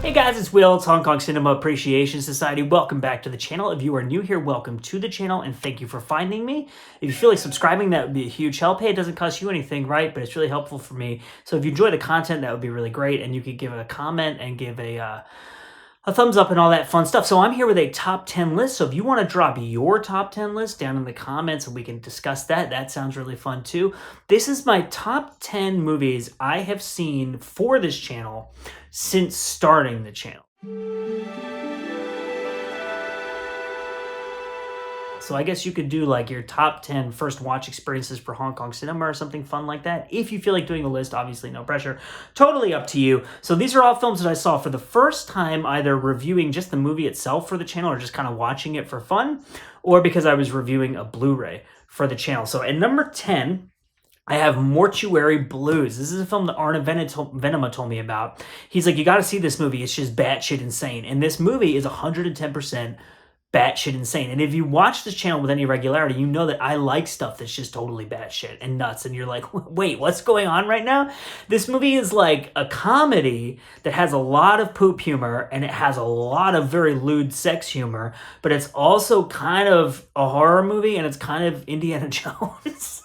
Hey guys, it's Will. It's Hong Kong Cinema Appreciation Society. Welcome back to the channel. If you are new here, welcome to the channel and thank you for finding me. If you feel like subscribing, that would be a huge help. Hey, it doesn't cost you anything, right? But it's really helpful for me. So if you enjoy the content, that would be really great. And you could give a comment and give a thumbs up and all that fun stuff. So I'm here with a top 10 list. So if you want to drop your top 10 list down in the comments and we can discuss that, that sounds really fun too. This is my top 10 movies I have seen for this channel since starting the channel. So I guess you could do like your top 10 first watch experiences for Hong Kong cinema or something fun like that. If you feel like doing a list, obviously no pressure. Totally up to you. So these are all films that I saw for the first time, either reviewing just the movie itself for the channel or just kind of watching it for fun, or because I was reviewing a Blu-ray for the channel. So at number 10, I have Mortuary Blues. This is a film that Arne Venema told me about. He's like, you got to see this movie. It's just batshit insane. And this movie is 110% batshit insane. And if you watch this channel with any regularity, you know that I like stuff that's just totally batshit and nuts. And you're like, wait, what's going on right now? This movie is like a comedy that has a lot of poop humor and it has a lot of very lewd sex humor, but it's also kind of a horror movie and it's kind of Indiana Jones.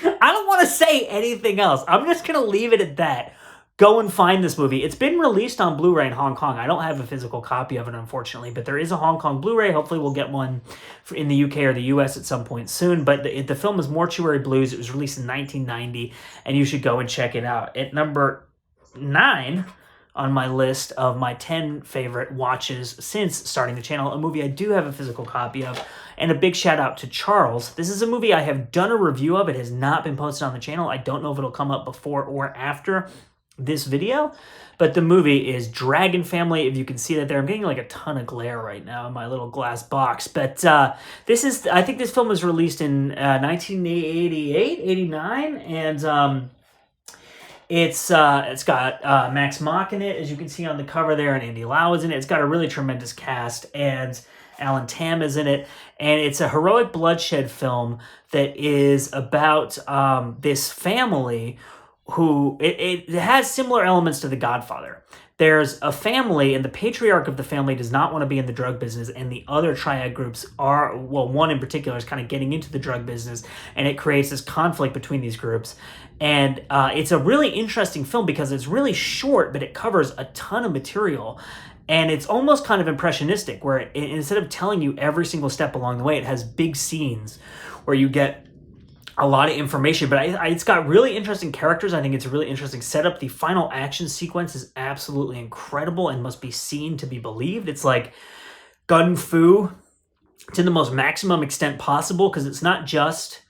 I don't want to say anything else. I'm just going to leave it at that. Go and find this movie. It's been released on Blu-ray in Hong Kong. I don't have a physical copy of it, unfortunately, but there is a Hong Kong Blu-ray. Hopefully we'll get one in the UK or the US at some point soon. But the film is Mortuary Blues. It was released in 1990, and you should go and check it out. At number 9 on my list of my 10 favorite watches since starting the channel, a movie I do have a physical copy of, and a big shout out to Charles. This is a movie I have done a review of. It has not been posted on the channel. I don't know if it'll come up before or after this video, but the movie is Dragon Family. If you can see that there, I'm getting like a ton of glare right now in my little glass box, but this is, I think this film was released in 1988, 89, and it's got Max Mock in it, as you can see on the cover there, and Andy Lau is in it. It's got a really tremendous cast, and Alan Tam is in it, and it's a heroic bloodshed film that is about this family who, it has similar elements to The Godfather. There's a family, and the patriarch of the family does not want to be in the drug business, and the other triad groups are, well, one in particular is kind of getting into the drug business, and it creates this conflict between these groups. And it's a really interesting film because it's really short, but it covers a ton of material. And it's almost kind of impressionistic, where instead of telling you every single step along the way, it has big scenes where you get a lot of information, but it's got really interesting characters. I think it's a really interesting setup. The final action sequence is absolutely incredible and must be seen to be believed. It's like gun fu to the most maximum extent possible, because it's not just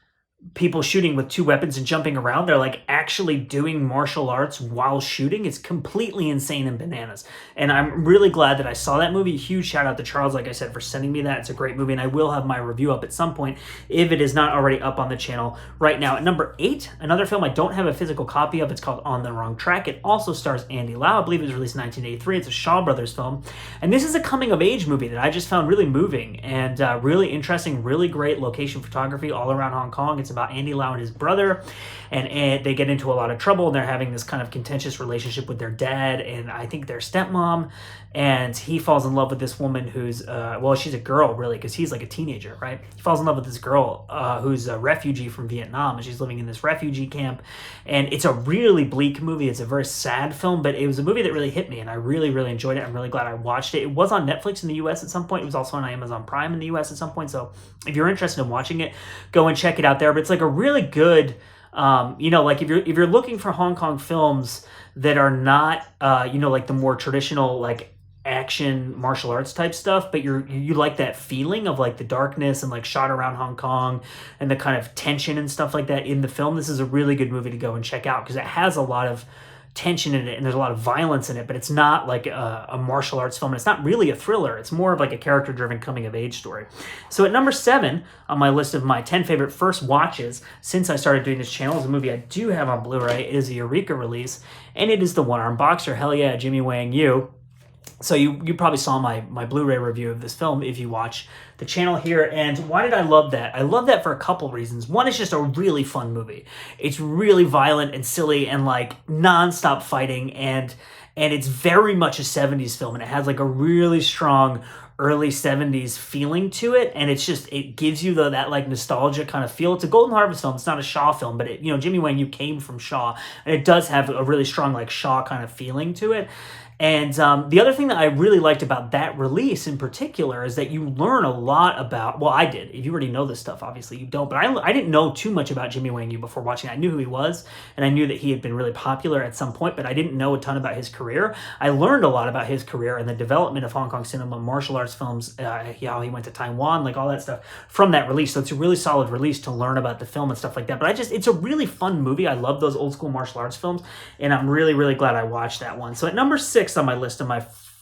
people shooting with two weapons and jumping around. They're like actually doing martial arts while shooting. It's completely insane and bananas. And I'm really glad that I saw that movie. Huge shout out to Charles, like I said, for sending me that. It's a great movie, and I will have my review up at some point if it is not already up on the channel right now. At number 8, another film I don't have a physical copy of. It's called On the Wrong Track. It also stars Andy Lau. I believe it was released in 1983. It's a Shaw Brothers film. And this is a coming-of-age movie that I just found really moving and really interesting, really great location photography all around Hong Kong. It's about Andy Lau and his brother, and they get into a lot of trouble, and they're having this kind of contentious relationship with their dad and I think their stepmom, and he falls in love with this woman who's, well, she's a girl really, because he's like a teenager, right? He falls in love with this girl who's a refugee from Vietnam, and she's living in this refugee camp, and it's a really bleak movie. It's a very sad film, but it was a movie that really hit me, and I really, really enjoyed it. I'm really glad I watched it. It was on Netflix in the US at some point. It was also on Amazon Prime in the US at some point, so if you're interested in watching it, go and check it out there. But it's like a really good, you know, like if you're looking for Hong Kong films that are not, you know, like the more traditional like action martial arts type stuff, but you like that feeling of like the darkness and like shot around Hong Kong and the kind of tension and stuff like that in the film, this is a really good movie to go and check out, because it has a lot of tension in it and there's a lot of violence in it, but it's not like a martial arts film, and it's not really a thriller. It's more of like a character-driven coming-of-age story. So at number 7 on my list of my 10 favorite first watches since I started doing this channel is a movie I do have on Blu-ray. It is a Eureka release, and it is The One-Armed Boxer. Hell yeah, Jimmy Wang Yu. So you probably saw my Blu-ray review of this film if you watch the channel here. And why did I love that? I love that for a couple reasons. One, it's just a really fun movie. It's really violent and silly and like non-stop fighting, and and it's very much a 70s film, and it has like a really strong early 70s feeling to it, and it gives you that like nostalgia kind of feel. It's a Golden Harvest film. It's not a Shaw film, but it, Jimmy Wang Yu came from Shaw, and it does have a really strong like Shaw kind of feeling to it. And the other thing that I really liked about that release in particular is that you learn a lot about, well, I did. If you already know this stuff, obviously you don't, but I didn't know too much about Jimmy Wang Yu before watching. I knew who he was, and I knew that he had been really popular at some point, but I didn't know a ton about his career. I learned a lot about his career and the development of Hong Kong cinema, martial arts films, how he went to Taiwan, like all that stuff from that release. So it's a really solid release to learn about the film and stuff like that. But it's a really fun movie. I love those old school martial arts films, and I'm really, really glad I watched that one. So at number 6 on my list of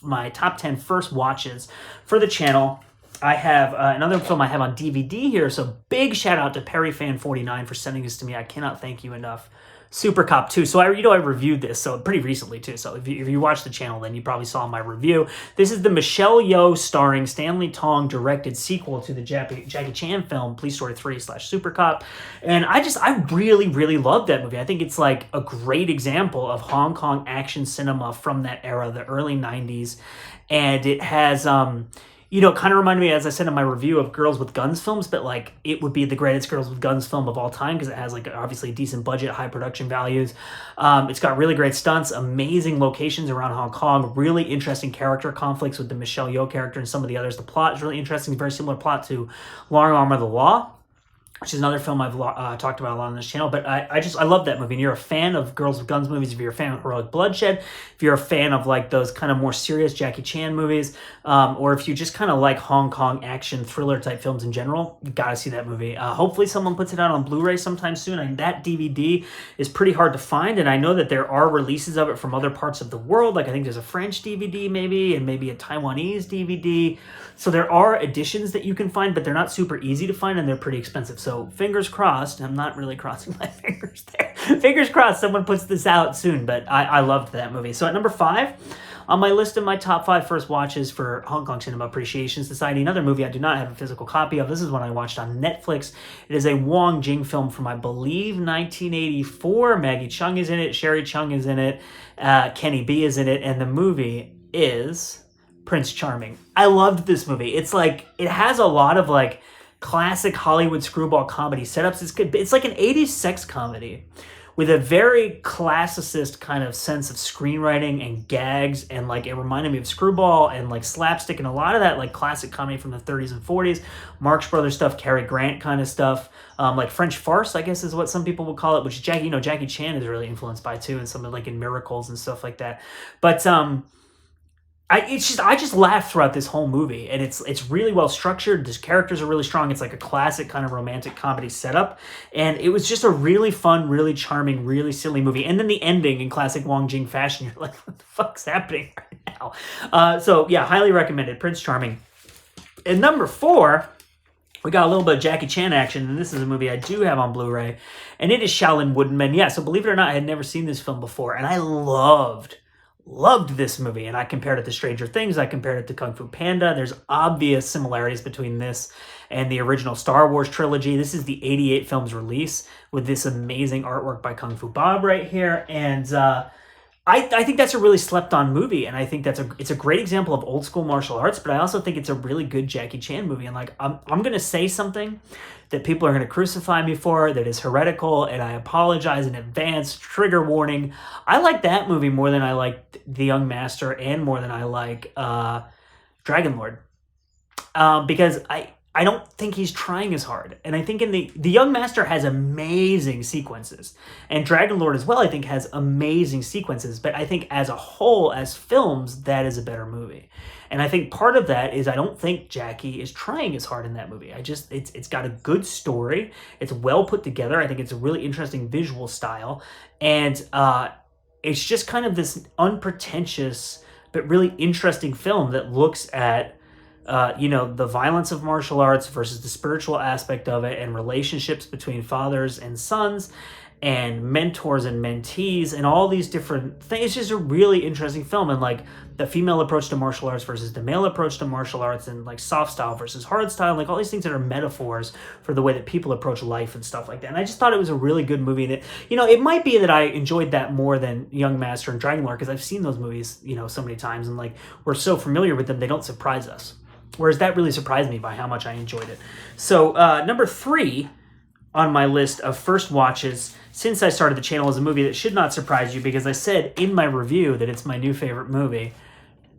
my top 10 first watches for the channel, I have another film I have on DVD here. So big shout out to PerryFan49 for sending this to me. I cannot thank you enough. Supercop 2. So I reviewed this pretty recently too. So if you watch the channel, then you probably saw my review. This is the Michelle Yeoh starring Stanley Tong directed sequel to the Jackie Chan film Police Story 3/Supercop. And I really, really love that movie. I think it's like a great example of Hong Kong action cinema from that era, the early 90s. And it has kind of reminded me, as I said in my review, of Girls with Guns films, but like it would be the greatest Girls with Guns film of all time because it has like obviously decent budget, high production values. It's got really great stunts, amazing locations around Hong Kong, really interesting character conflicts with the Michelle Yeoh character and some of the others. The plot is really interesting, very similar plot to Long Arm of the Law, which is another film I've talked about a lot on this channel. But I love that movie. And you're a fan of Girls with Guns movies, if you're a fan of Heroic Bloodshed, if you're a fan of like those kind of more serious Jackie Chan movies, or if you just kind of like Hong Kong action thriller type films in general, you gotta see that movie. Hopefully someone puts it out on Blu-ray sometime soon. And that DVD is pretty hard to find, and I know that there are releases of it from other parts of the world. Like I think there's a French DVD maybe, and maybe a Taiwanese DVD. So there are editions that you can find, but they're not super easy to find, and they're pretty expensive. So fingers crossed. I'm not really crossing my fingers there. Fingers crossed someone puts this out soon, but I loved that movie. So at number 5 on my list of my top 5 first watches for Hong Kong Cinema Appreciation Society, another movie I do not have a physical copy of. This is one I watched on Netflix. It is a Wong Jing film from, I believe, 1984. Maggie Cheung is in it. Sherry Chung is in it. Kenny B is in it. And the movie is Prince Charming. I loved this movie. It's like, it has a lot of like classic Hollywood screwball comedy setups. It's good. It's like an 80s sex comedy with a very classicist kind of sense of screenwriting and gags, and like it reminded me of Screwball and like slapstick and a lot of that like classic comedy from the 30s and 40s, Marx Brothers stuff, Cary Grant kind of stuff, like French farce, I guess is what some people would call it, which Jackie Chan is really influenced by too, and some of like in Miracles and stuff like that. But I just laughed throughout this whole movie, and it's really well structured. The characters are really strong. It's like a classic kind of romantic comedy setup, and it was just a really fun, really charming, really silly movie. And then the ending in classic Wong Jing fashion, you're like, what the fuck's happening right now? So yeah, highly recommended, Prince Charming. And number 4, we got a little bit of Jackie Chan action, and this is a movie I do have on Blu-ray, and it is Shaolin Woodmen. Yeah, so believe it or not, I had never seen this film before, and I loved this movie, and I compared it to Stranger Things. I compared it to Kung Fu Panda. There's obvious similarities between this and the original Star Wars trilogy. This is the 88 films release with this amazing artwork by Kung Fu Bob right here, and I think that's a really slept-on movie, and I think it's a great example of old school martial arts, but I also think it's a really good Jackie Chan movie. And like I'm going to say something that people are going to crucify me for, that is heretical, and I apologize in advance. Trigger warning. I like that movie more than I like The Young Master, and more than I like Dragon Lord, because I don't think he's trying as hard. And I think in the Young Master has amazing sequences, and Dragon Lord as well, I think, has amazing sequences. But I think as a whole, as films, that is a better movie. And I think part of that is I don't think Jackie is trying as hard in that movie. It's got a good story. It's well put together. I think it's a really interesting visual style. And it's just kind of this unpretentious but really interesting film that looks at the violence of martial arts versus the spiritual aspect of it, and relationships between fathers and sons. and mentors and mentees and all these different things. It's just a really interesting film, and like the female approach to martial arts versus the male approach to martial arts, and like soft style versus hard style, like all these things that are metaphors for the way that people approach life and stuff like that. And I just thought it was a really good movie that, you know, it might be that I enjoyed that more than Young Master and Dragon Lord because I've seen those movies, you know, so many times, and like we're so familiar with them, they don't surprise us. Whereas that really surprised me by how much I enjoyed it. So number 3 on my list of first watches since I started the channel is a movie that should not surprise you because I said in my review that it's my new favorite movie.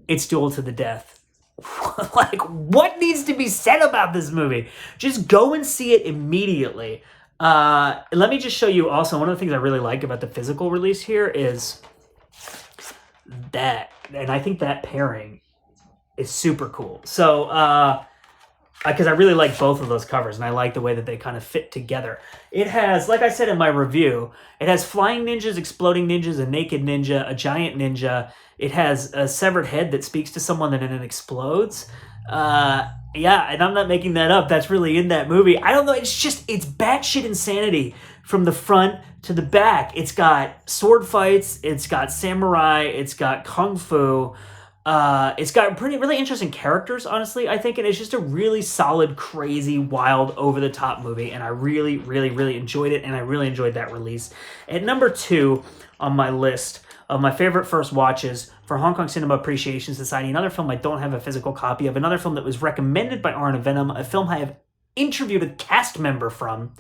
It's Duel to the Death. Like, what needs to be said about this movie? Just go and see it immediately. Let me just show you also, one of the things I really like about the physical release here is that, and I think that pairing is super cool. So, because I really like both of those covers, and I like the way that they kind of fit together. It has, like I said in my review, it has flying ninjas, exploding ninjas, a naked ninja, a giant ninja. It has a severed head that speaks to someone and then it explodes. Yeah, and I'm not making that up. That's really in that movie. I don't know. It's batshit insanity from the front to the back. It's got sword fights. It's got samurai. It's got kung fu. It's got really interesting characters, honestly, I think, and it's just a really solid, crazy, wild, over-the-top movie, and I really, really, really enjoyed it, and I really enjoyed that release. At number 2 on my list of my favorite first watches for Hong Kong Cinema Appreciation Society, another film I don't have a physical copy of, another film that was recommended by Arna Venom, a film I have interviewed a cast member from.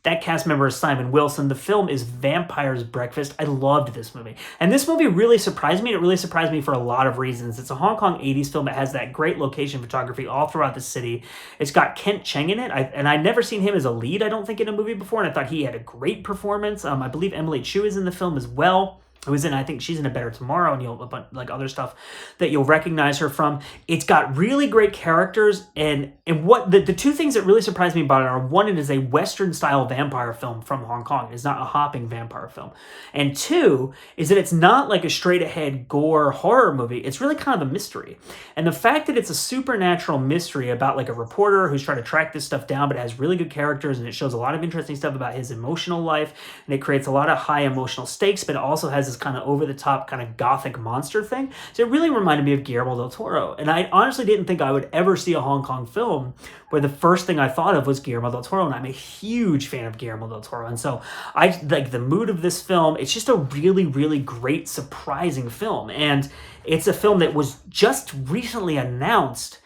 That cast member is Simon Wilson. The film is Vampire's Breakfast. I loved this movie. And this movie really surprised me. It really surprised me for a lot of reasons. It's a Hong Kong 80s film. It has that great location photography all throughout the city. It's got Kent Cheng in it. I'd never seen him as a lead, I don't think, in a movie before. And I thought he had a great performance. I believe Emily Chu is in the film as well. Who's in, I think she's in A Better Tomorrow, and like other stuff that you'll recognize her from. It's got really great characters, and what the two things that really surprised me about it are, one, it is a Western style vampire film from Hong Kong. It's not a hopping vampire film. And two, is that it's not like a straight ahead gore horror movie. It's really kind of a mystery. And the fact that it's a supernatural mystery about like a reporter who's trying to track this stuff down, but it has really good characters, and it shows a lot of interesting stuff about his emotional life, and it creates a lot of high emotional stakes, but it also has this kind of over-the-top kind of gothic monster thing. So it really reminded me of Guillermo del Toro. And I honestly didn't think I would ever see a Hong Kong film where the first thing I thought of was Guillermo del Toro, and I'm a huge fan of Guillermo del Toro. And so I like the mood of this film. It's just a really, really great, surprising film. And it's a film that was just recently announced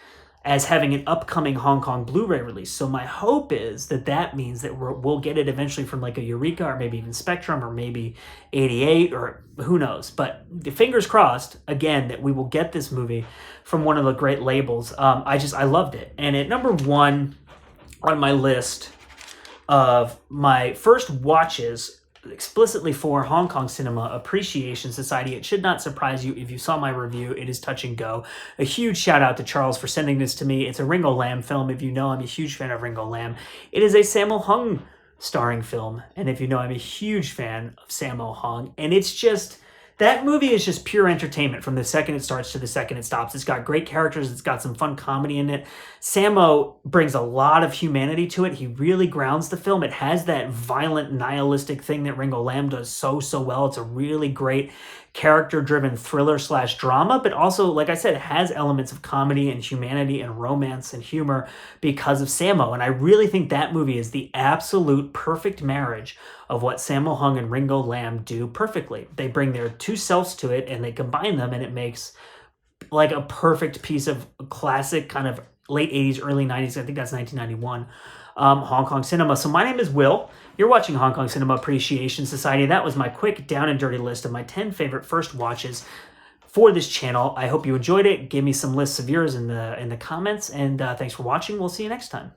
as having an upcoming Hong Kong Blu-ray release. So my hope is that that means that we'll get it eventually from like a Eureka or maybe even Spectrum or maybe 88 or who knows. But the fingers crossed, again, that we will get this movie from one of the great labels. I loved it. And at number 1 on my list of my first watches explicitly for Hong Kong Cinema Appreciation Society. It should not surprise you if you saw my review. It is touch and go. A huge shout out to Charles for sending this to me. It's a Ringo Lam film. If you know, I'm a huge fan of Ringo Lam. It is a Sammo Hung starring film. And if you know, I'm a huge fan of Sammo Hung. And it's just, that movie is just pure entertainment from the second it starts to the second it stops. It's got great characters. It's got some fun comedy in it. Sammo brings a lot of humanity to it. He really grounds the film. It has that violent, nihilistic thing that Ringo Lam does so well. It's a really great character-driven thriller/drama, but also, like I said, it has elements of comedy and humanity and romance and humor because of Sammo. And I really think that movie is the absolute perfect marriage of what Sammo Hung and Ringo Lam do perfectly. They bring their two selves to it and they combine them, and it makes like a perfect piece of classic kind of late 80s, early 90s, I think that's 1991, Hong Kong cinema. So my name is Will. You're watching Hong Kong Cinema Appreciation Society. That was my quick down and dirty list of my 10 favorite first watches for this channel. I hope you enjoyed it. Give me some lists of yours in the comments, and thanks for watching. We'll see you next time.